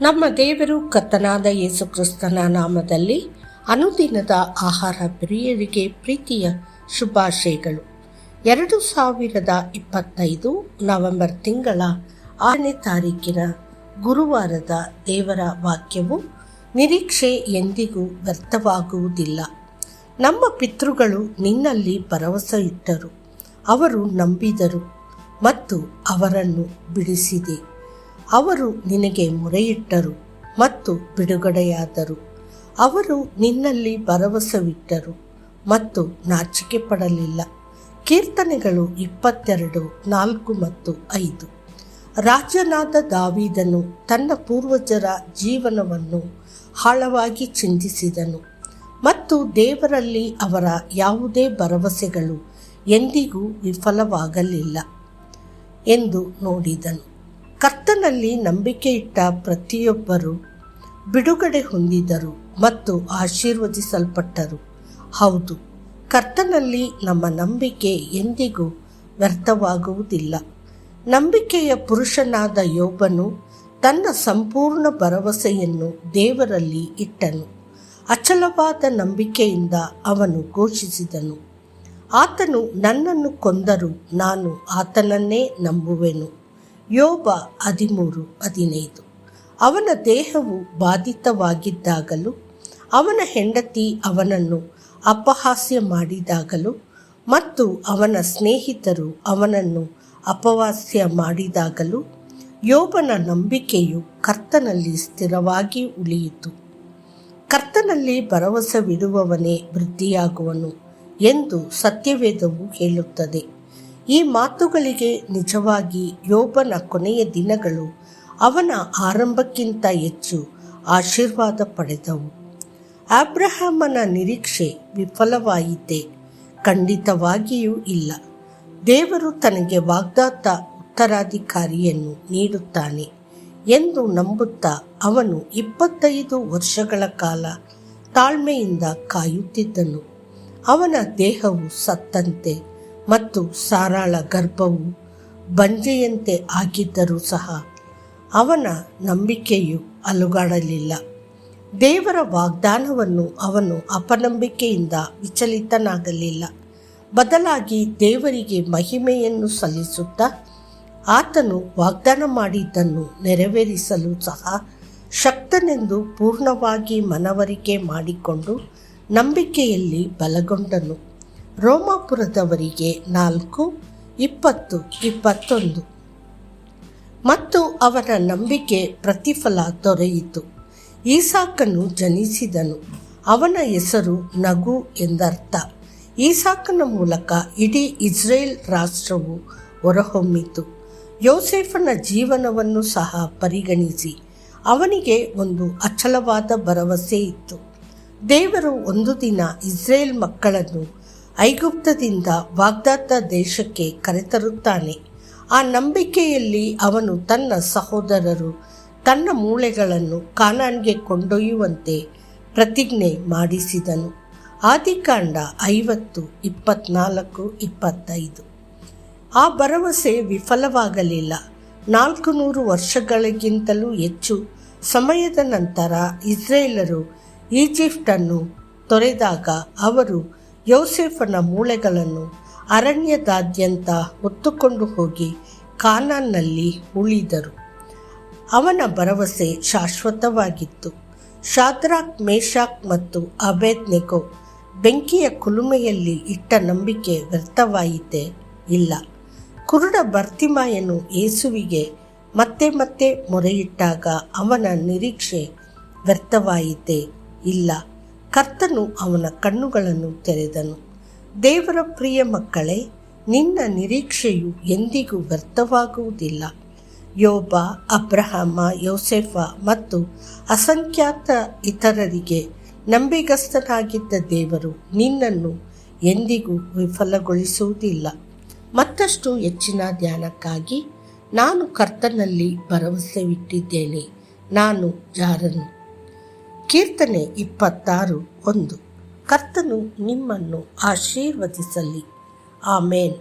ನಮ್ಮ ದೇವರು ಕರ್ತನಾದ ಯೇಸು ಕ್ರಿಸ್ತನ ನಾಮದಲ್ಲಿ ಅನುದಿನದ ಆಹಾರ ಪ್ರಿಯರಿಗೆ ಪ್ರೀತಿಯ ಶುಭಾಶಯಗಳು. 2025 ನವೆಂಬರ್ ತಿಂಗಳ 6ನೇ ತಾರೀಕಿನ ಗುರುವಾರದ ದೇವರ ವಾಕ್ಯವು, ನಿರೀಕ್ಷೆ ಎಂದಿಗೂ ವ್ಯರ್ಥವಾಗುವುದಿಲ್ಲ. ನಮ್ಮ ಪಿತೃಗಳು ನಿನ್ನಲ್ಲಿ ಭರವಸೆ ಇಟ್ಟರು, ಅವರು ನಂಬಿದರು ಮತ್ತು ಅವರನ್ನು ಬಿಡಿಸಿದೆ. ಅವರು ನಿನಗೆ ಮೊರೆಯಿಟ್ಟರು ಮತ್ತು ಬಿಡುಗಡೆಯಾದರು. ಅವರು ನಿನ್ನಲ್ಲಿ ಭರವಸವಿಟ್ಟರು ಮತ್ತು ನಾಚಿಕೆ ಪಡಲಿಲ್ಲ. ಕೀರ್ತನೆಗಳು 22:4 ಮತ್ತು 5. ರಾಜನಾದ ದಾವೀದನು ತನ್ನ ಪೂರ್ವಜರ ಜೀವನವನ್ನು ಆಳವಾಗಿ ಚಿಂತಿಸಿದನು ಮತ್ತು ದೇವರಲ್ಲಿ ಅವರ ಯಾವುದೇ ಭರವಸೆಗಳು ಎಂದಿಗೂ ವಿಫಲವಾಗಲಿಲ್ಲ ಎಂದು ನೋಡಿದನು. ಕರ್ತನಲ್ಲಿ ನಂಬಿಕೆಯಿಟ್ಟ ಪ್ರತಿಯೊಬ್ಬರೂ ಬಿಡುಗಡೆ ಹೊಂದಿದರು ಮತ್ತು ಆಶೀರ್ವದಿಸಲ್ಪಟ್ಟರು. ಹೌದು, ಕರ್ತನಲ್ಲಿ ನಮ್ಮ ನಂಬಿಕೆ ಎಂದಿಗೂ ವ್ಯರ್ಥವಾಗುವುದಿಲ್ಲ. ನಂಬಿಕೆಯ ಪುರುಷನಾದ ಯೋಬನು ತನ್ನ ಸಂಪೂರ್ಣ ಭರವಸೆಯನ್ನು ದೇವರಲ್ಲಿ ಇಟ್ಟನು. ಅಚಲವಾದ ನಂಬಿಕೆಯಿಂದ ಅವನು ಘೋಷಿಸಿದನು, ಆತನು ನನ್ನನ್ನು ಕೊಂದರೂ ನಾನು ಆತನನ್ನೇ ನಂಬುವೆನು. ಯೋಬ 13:15. ಅವನ ದೇಹವು ಬಾಧಿತವಾಗಿದ್ದಾಗಲೂ, ಅವನ ಹೆಂಡತಿ ಅವನನ್ನು ಅಪಹಾಸ್ಯ ಮಾಡಿದಾಗಲೂ ಮತ್ತು ಅವನ ಸ್ನೇಹಿತರು ಅವನನ್ನು ಅಪಹಾಸ್ಯ ಮಾಡಿದಾಗಲೂ ಯೋಬನ ನಂಬಿಕೆಯು ಕರ್ತನಲ್ಲಿ ಸ್ಥಿರವಾಗಿ ಉಳಿಯಿತು. ಕರ್ತನಲ್ಲಿ ಭರವಸವಿಡುವವನೇ ವೃದ್ಧಿಯಾಗುವನು ಎಂದು ಸತ್ಯವೇದವು ಹೇಳುತ್ತದೆ. ಈ ಮಾತುಗಳಿಗೆ ನಿಜವಾಗಿ ಯೋಬನ ಕೊನೆಯ ದಿನಗಳು ಅವನ ಆರಂಭಕ್ಕಿಂತ ಹೆಚ್ಚು ಆಶೀರ್ವಾದ ಪಡೆದವು. ಅಬ್ರಹಾಮನ ನಿರೀಕ್ಷೆ ವಿಫಲವಾಯಿತೆ? ಖಂಡಿತವಾಗಿಯೂ ಇಲ್ಲ. ದೇವರು ತನಗೆ ವಾಗ್ದಾತ ಉತ್ತರಾಧಿಕಾರಿಯನ್ನು ನೀಡುತ್ತಾನೆ ಎಂದು ನಂಬುತ್ತಾ ಅವನು 25 ವರ್ಷಗಳ ಕಾಲ ತಾಳ್ಮೆಯಿಂದ ಕಾಯುತ್ತಿದ್ದನು. ಅವನ ದೇಹವು ಸತ್ತಂತೆ ಮತ್ತು ಸಾರಾಳ ಗರ್ಭವು ಬಂಜೆಯಂತೆ ಆಗಿದ್ದರೂ ಸಹ ಅವನ ನಂಬಿಕೆಯು ಅಲುಗಾಡಲಿಲ್ಲ. ದೇವರ ವಾಗ್ದಾನವನ್ನು ಅವನು ಅಪನಂಬಿಕೆಯಿಂದ ವಿಚಲಿತನಾಗಲಿಲ್ಲ. ಬದಲಾಗಿ ದೇವರಿಗೆ ಮಹಿಮೆಯನ್ನು ಸಲ್ಲಿಸುತ್ತಾ ಆತನು ವಾಗ್ದಾನ ಮಾಡಿದ್ದನ್ನು ನೆರವೇರಿಸಲು ಸಹ ಶಕ್ತನೆಂದು ಪೂರ್ಣವಾಗಿ ಮನವರಿಕೆ ಮಾಡಿಕೊಂಡು ನಂಬಿಕೆಯಲ್ಲಿ ಬಲಗೊಂಡನು. ರೋಮಾಪುರದವರಿಗೆ 4:20-21. ಮತ್ತು ಅವರ ನಂಬಿಕೆ ಪ್ರತಿಫಲ ದೊರೆಯಿತು. ಈಸಾಕನು ಜನಿಸಿದನು. ಅವನ ಹೆಸರು ನಗು ಎಂದರ್ಥ. ಈಸಾಕನ ಮೂಲಕ ಇಡೀ ಇಸ್ರೇಲ್ ರಾಷ್ಟ್ರವು ಹೊರಹೊಮ್ಮಿತು. ಯೋಸೇಫನ ಜೀವನವನ್ನು ಸಹ ಪರಿಗಣಿಸಿ ಅವನಿಗೆ ಒಂದು ಅಚಲವಾದ ಭರವಸೆ ಇತ್ತು. ದೇವರು ಒಂದು ದಿನ ಇಸ್ರೇಲ್ ಮಕ್ಕಳನ್ನು ಐಗುಪ್ತದಿಂದ ವಾಗ್ದಾತ ದೇಶಕ್ಕೆ ಕರೆತರುತ್ತಾನೆ. ಆ ನಂಬಿಕೆಯಲ್ಲಿ ಅವನು ತನ್ನ ಸಹೋದರರು ತನ್ನ ಮೂಳೆಗಳನ್ನು ಕಾನಾನ್ಗೆ ಕೊಂಡೊಯ್ಯುವಂತೆ ಪ್ರತಿಜ್ಞೆ ಮಾಡಿಸಿದನು. ಆದಿಕಾಂಡ 50:24-25. ಆ ಭರವಸೆ ವಿಫಲವಾಗಲಿಲ್ಲ. 400 ವರ್ಷಗಳಿಗಿಂತಲೂ ಹೆಚ್ಚು ಸಮಯದ ನಂತರ ಇಸ್ರೇಲರು ಈಜಿಪ್ಟನ್ನು ತೊರೆದಾಗ ಅವರು ಯೋಸೇಫನ ಮೂಳೆಗಳನ್ನು ಅರಣ್ಯದಾದ್ಯಂತ ಹೊತ್ತುಕೊಂಡು ಹೋಗಿ ಕಾನಾನ್ನಲ್ಲಿ ಉಳಿದರು. ಅವನ ಭರವಸೆ ಶಾಶ್ವತವಾಗಿತ್ತು. ಶಾದ್ರಾಕ್, ಮೇಷಾಕ್ ಮತ್ತು ಅಬೇದ್ನೆಗೋ ಬೆಂಕಿಯ ಕುಲುಮೆಯಲ್ಲಿ ಇಟ್ಟ ನಂಬಿಕೆ ವ್ಯರ್ಥವಾಯಿತೇ? ಇಲ್ಲ. ಕುರುಡ ಬರ್ತಿಮಾಯನು ಯೇಸುವಿಗೆ ಮತ್ತೆ ಮತ್ತೆ ಮೊರೆಯಿಟ್ಟಾಗ ಅವನ ನಿರೀಕ್ಷೆ ವ್ಯರ್ಥವಾಯಿತೇ? ಇಲ್ಲ. ಕರ್ತನು ಅವನ ಕಣ್ಣುಗಳನ್ನು ತೆರೆದನು. ದೇವರ ಪ್ರಿಯ ಮಕ್ಕಳೇ, ನಿನ್ನ ನಿರೀಕ್ಷೆಯು ಎಂದಿಗೂ ವ್ಯರ್ಥವಾಗುವುದಿಲ್ಲ. ಯೋಬ, ಅಬ್ರಹಾಮ, ಯೋಸೇಫ ಮತ್ತು ಅಸಂಖ್ಯಾತ ಇತರರಿಗೆ ನಂಬಿಗಸ್ತನಾಗಿದ್ದ ದೇವರು ನಿನ್ನನ್ನು ಎಂದಿಗೂ ವಿಫಲಗೊಳಿಸುವುದಿಲ್ಲ. ಮತ್ತಷ್ಟು ಹೆಚ್ಚಿನ ಧ್ಯಾನಕ್ಕಾಗಿ ನಾನು ಕರ್ತನಲ್ಲಿ ಭರವಸೆವಿಟ್ಟಿದ್ದೇನೆ, ನಾನು ಜಾರನು. ಕೀರ್ತನೆ 26:1. ಕರ್ತನು ನಿಮ್ಮನ್ನು ಆಶೀರ್ವದಿಸಲಿ. ಆಮೇನ್.